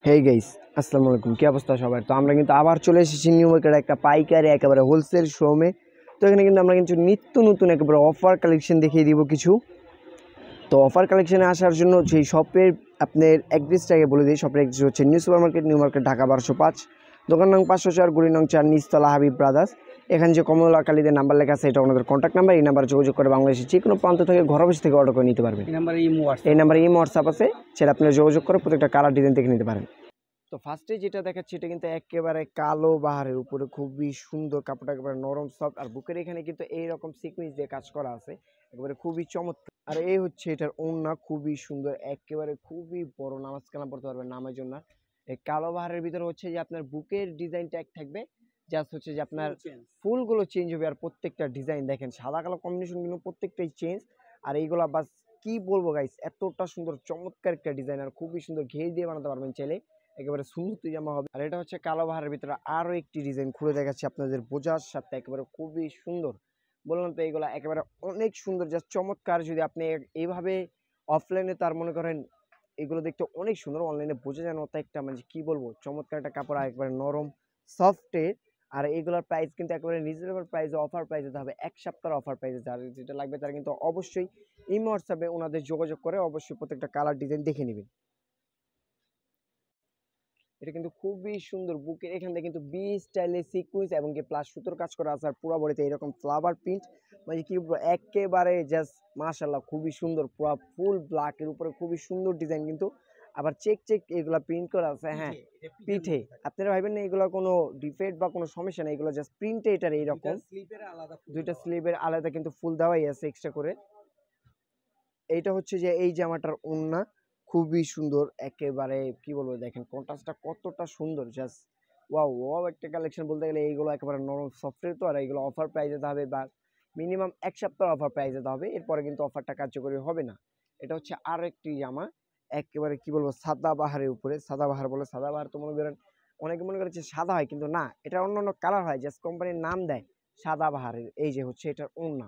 Hey guys, আসসালামু আলাইকুম। কি অবস্থা সবার? তো আমরা কিন্তু আবার চলে এসেছি নিউ মার্কেট একটা পাইকারি একেবারে হোলসেল শোরুমে। তো এখানে কিন্তু আমরা কিন্তু নিত্য নতুন একেবারে অফার কালেকশন দেখিয়ে দিব কিছু। তো অফার কালেকশনে আসার জন্য সেই শপের আপনার অ্যাড্রেসটাকে বলে দিই। শপের অ্যাড্রেস হচ্ছে new super market, new market, Dhaka 1205, দোকান নং 504, গলি নং 4, নিচতলা, হাবিব ব্রাদার্স। এখানে যে কমলা কালীদের নাম্বার লেখা আছে এটা ওনাদের কন্ট্যাক্ট নাম্বার। এই নাম্বারে যোগাযোগ করে বাংলাদেশের যে কোনো প্রান্ত থেকে ঘর বসে থেকে অর্ডার করে নিতে পারবেন। এই নাম্বারে ইমো হোয়াটসঅ্যাপ আছে, সেটা আপনারা যোগাযোগ করে প্রত্যেকটা কালার ডিজাইন দেখে নিতে পারেন। তো ফার্স্টে যেটা দেখাচ্ছি এটা কিন্তু একেবারে কালো বাহারের উপরে খুবই সুন্দর, কাপড়টা একেবারে নরম সফট, আর বুকের এখানে কিন্তু এইরকম সিকুয়েন্স দিয়ে কাজ করা আছে, একেবারে খুবই চমৎকার। আর এই হচ্ছে এটার ওড়না, খুবই সুন্দর, একেবারে খুবই বড়, নামাজ কালাম পড়তে পারবেন নামাজ জন্য। এই কালো বাহারের ভিতরে হচ্ছে যে আপনার বুকের ডিজাইনটা এক থাকবে, জাস্ট হচ্ছে যে আপনার ফুলগুলো চেঞ্জ হবে। আর প্রত্যেকটা ডিজাইন দেখেন সাদা কালো কম্বিনেশন কিন্তু প্রত্যেকটাই চেঞ্জ। আর এইগুলা বাস কি বলবো গাইস, এতটা সুন্দর চমৎকার একটা ডিজাইন, আর খুবই সুন্দর ঘের দিয়ে বানাতে পারবেন চাইলে, একেবারে স্মুথ জামা হবে। আর এটা হচ্ছে কালো বাহারের ভিতরে আরো একটি ডিজাইন খুলে দেখাচ্ছি আপনাদের বোঝার সাথে, একেবারে খুবই সুন্দর। বললাম তো এগুলা একেবারে অনেক সুন্দর, জাস্ট চমৎকার। যদি আপনি এইভাবে অফলাইনে তার মনে করেন এগুলো দেখতে অনেক সুন্দর, অনলাইনে বোঝা যায় না অত একটা, মানে কি বলবো, চমৎকার একটা কাপড়, একেবারে নরম সফটের। আর এইগুলোর প্রাইস কিন্তু একেবারে রিজনেবল প্রাইসে, অফার প্রাইসে হবে, এক সপ্তাহের অফার প্রাইসে। যার যেটা লাগবে তারা কিন্তু অবশ্যই ইমো হোয়াটসঅ্যাপে ওনাদের যোগাযোগ করে অবশ্যই প্রত্যেকটা কালার ডিজাইন দেখে নেবেন। এটা কিন্তু খুবই সুন্দর, বুকের এখান থেকে কিন্তু বি স্টাইলে সিকুয়েন্স এবং কি প্লাস সুতোর কাজ করা আছে, আর পুরো বডিতে এরকম ফ্লাওয়ার প্রিন্ট, মানে কি বলবো, একেবারে জাস্ট মাশাআল্লাহ খুবই সুন্দর। পুরো ফুল ব্ল্যাকের উপরে খুবই সুন্দর ডিজাইন, কিন্তু আবার চেক চেক এগুলা প্রিন্ট করা আছে। হ্যাঁ, পিঠে আপনারা ভাবেন না এগুলো কোনো ডিফেক্ট বা কোনো সমস্যা নেই, এগুলো জাস্ট প্রিন্টে এটার এইরকম দুইটা স্লিভের আলাদা কিন্তু ফুল দেওয়াই আছে এক্সট্রা করে। এইটা হচ্ছে যে এই জামাটার ওড়না, খুবই সুন্দর, একেবারে কি বলবো, দেখেন কন্ট্রাস্টটা কতটা সুন্দর, জাস্ট ওয়াও ওয়াও একটা কালেকশন বলতে গেলে। এইগুলো একেবারে নরম সফটওয়্যার, তো আর এইগুলো অফার প্রাইসে হবে বা মিনিমাম এক সপ্তাহ অফার প্রাইসে হবে, এরপরে কিন্তু অফারটা কার্যকরী হবে না। এটা হচ্ছে আর একটি জামা, একেবারে কি বলবো সাদা বাহারের উপরে, সাদা বাহার বলে, সাদা বাহার তো মনে করেন অনেকে মনে করে যে সাদা হয়, কিন্তু না, এটা অন্য অন্য কালার হয়, জাস্ট কোম্পানির নাম দেয় সাদা বাহারের। এই যে হচ্ছে এটার ওড়না,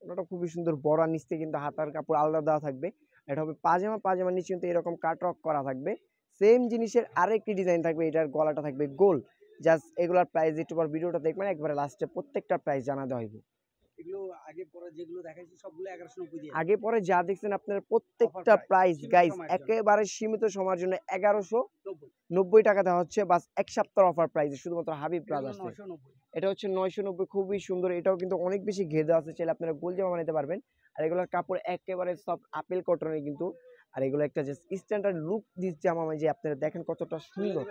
ওটা খুবই সুন্দর বড়, নিচ থেকে কিন্তু হাতার কাপড় আলাদা দেওয়া থাকবে। এটা হবে পাজামা, পাজামার নিচে কিন্তু এরকম কাটওয়ার্ক করা থাকবে। সেম জিনিসের আরেকটি ডিজাইন থাকবে, এটার গলাটা থাকবে গোল। জাস্ট এগুলার প্রাইস একটু পর ভিডিওটা দেখবেন, একবারে লাস্টে প্রত্যেকটা প্রাইস জানা দেওয়া হইব। এগুলো আগে পরে যেগুলো দেখাইছি সবগুলো 1190 দিয়ে। আগে পরে যা দেখছেন আপনার প্রত্যেকটা প্রাইস গাইস একেবারে সীমিত সময়ের জন্য 1190 টাকা দেওয়া হচ্ছে, বাস এক সপ্তাহ অফার প্রাইসে শুধুমাত্র হাবিব ব্রাদার্স। এটা হচ্ছে 990, খুবই সুন্দর। এটাও কিন্তু অনেক বেশি ঘের দেওয়া আছে, চাইলে আপনারা গোল জামা বানাতে পারবেন। আর এগুলোর কাপড় একেবারে সফট আপেল কটনের কিন্তু। আর এগুলো একটা জাস্ট স্ট্যান্ডার্ড লুক দিচ্ছে জামা, যে আপনারা দেখেন কতটা সুন্দর।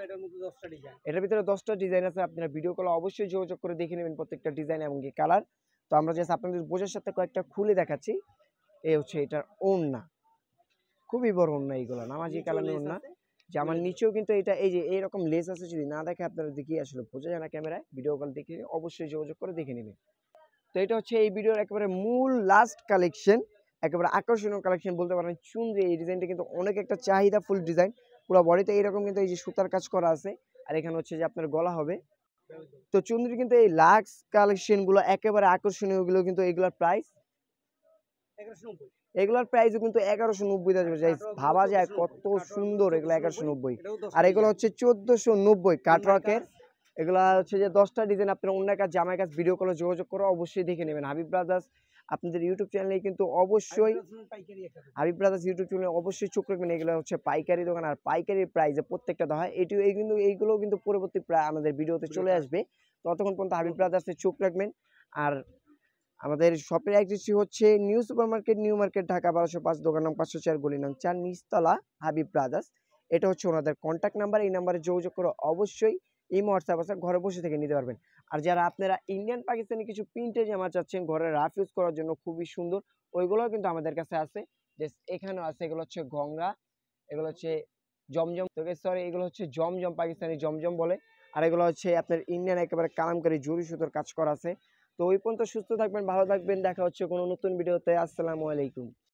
এটার ভিতরে 10টা ডিজাইন আছে, আপনারা ভিডিও কলে অবশ্যই যোগাযোগ করে দেখে নেবেন প্রত্যেকটা ডিজাইন এবং কি কালার। তো আমরা জাস্ট আপনাদের বোঝার সাথে কয়েকটা খুলে দেখাচ্ছি। এই হচ্ছে এটার ওড়না, খুবই বড় ওড়না, এইগুলো নামাজি কালামের ওড়না। জামার নিচেও কিন্তু এটা এই যে এইরকম লেস আছে, যদি না দেখে আপনারা দেখিয়ে আসলে বোঝা যায় না ক্যামেরায়, ভিডিও কল দেখে অবশ্যই যোগাযোগ করে দেখে নেবেন। তো এটা হচ্ছে এই ভিডিওর একেবারে মূল লাস্ট কালেকশন, একেবারে আকর্ষণীয় কালেকশন বলতে পারেন। চুনরি, এই ডিজাইনটা কিন্তু অনেক একটা চাহিদা ফুল ডিজাইন, পুরো বডিতে এইরকম কিন্তু এই যে সুতার কাজ করা আছে, আর এখানে হচ্ছে যে আপনার গলা হবে। তো চুনরি কিন্তু এই লাক্স কালেকশন গুলো একেবারে আকর্ষণীয়, গুলো কিন্তু এগুলোর প্রাইস 1190। এগুলোর প্রাইসও কিন্তু 1190 ভাবা যায় কত সুন্দর, এগুলো 1190। আর এগুলো হচ্ছে 1490 কাটওয়ার্কের। এগুলা হচ্ছে যে 10টা ডিজাইন আপনার অন্য কাজ জামাই কাজ ভিডিও কলে যোগাযোগ করে অবশ্যই দেখে নেবেন। হাবিব ব্রাদার্স আপনাদের ইউটিউব চ্যানেলে কিন্তু অবশ্যই হাবিব ব্রাদার্স ইউটিউব চ্যানেলে অবশ্যই চোখ রাখবেন। এগুলো হচ্ছে পাইকারি দোকান, আর পাইকারি প্রাইসে প্রত্যেকটা দেওয়া হয়। এইগুলো কিন্তু পরবর্তী প্রায় আমাদের ভিডিওতে চলে আসবে, ততক্ষণ পর্যন্ত হাবিব ব্রাদার্সে চোখ রাখবেন। আর আমাদের শপের অ্যাড্রেসটি হচ্ছে new super market, new market, Dhaka 1205, দোকান নং 504, গলি নং 4, নিচতলা, হাবিব ব্রাদার্স। এটা হচ্ছে ওনাদের কন্ট্যাক্ট নাম্বার। এই নাম্বারে যোগাযোগ করে অবশ্যই ইমো হোয়াটসঅ্যাপ আছে, ঘরে বসে থেকে নিতে পারবেন। আর যারা আপনারা ইন্ডিয়ান পাকিস্তানি কিছু প্রিন্টের জামা চাচ্ছেন ঘরে রাফ ইউজ করার জন্য, খুবই সুন্দর, ওইগুলোও কিন্তু আমাদের কাছে আছে। যে এখানেও আছে, এগুলো হচ্ছে গঙ্গা, এগুলো হচ্ছে জমজম, সরি এগুলো হচ্ছে জমজম, পাকিস্তানি জমজম বলে। আর এগুলো হচ্ছে আপনার ইন্ডিয়ান একেবারে কালামকারী জরি সুতোর কাজ করা আছে। তো ওই পর্যন্ত সুস্থ থাকবেন, ভালো থাকবেন, দেখা হচ্ছে কোনো নতুন ভিডিওতে। আসসালামু আলাইকুম।